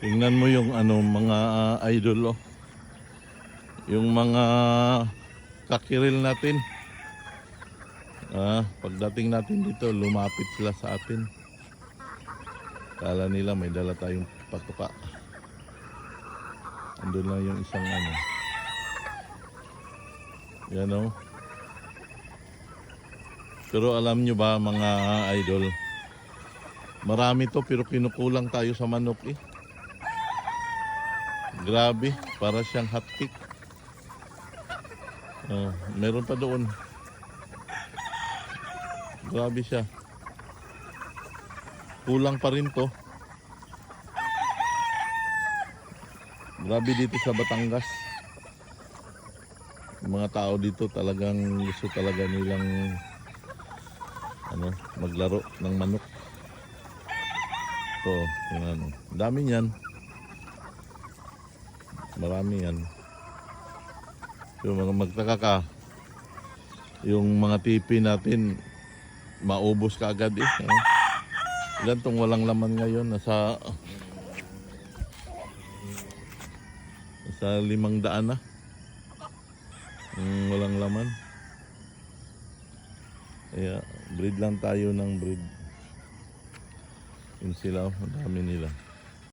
Tingnan mo yung ano mga idol, oh. Yung mga kakiril natin. Pagdating natin dito, lumapit sila sa atin. Kala nila may dala tayong patuka. Andun lang yung isang ano. Yan, oh. Pero alam nyo ba mga idol, marami to pero kinukulang tayo sa manok eh. Grabe, para siyang hotcake. Meron pa doon. Grabe siya. Kulang pa rin to. Grabe dito sa Batangas. Yung mga tao dito talagang gusto talaga nilang maglaro ng manok. Ito, yung ano. Dami niyan. Marami yan. Yung mga magtaka ka, yung mga tipi natin maubos ka agad eh. Ilan tong walang laman ngayon? Nasa 500 na. Walang laman. Kaya breed lang tayo ng breed. Yun sila, ang dami nila.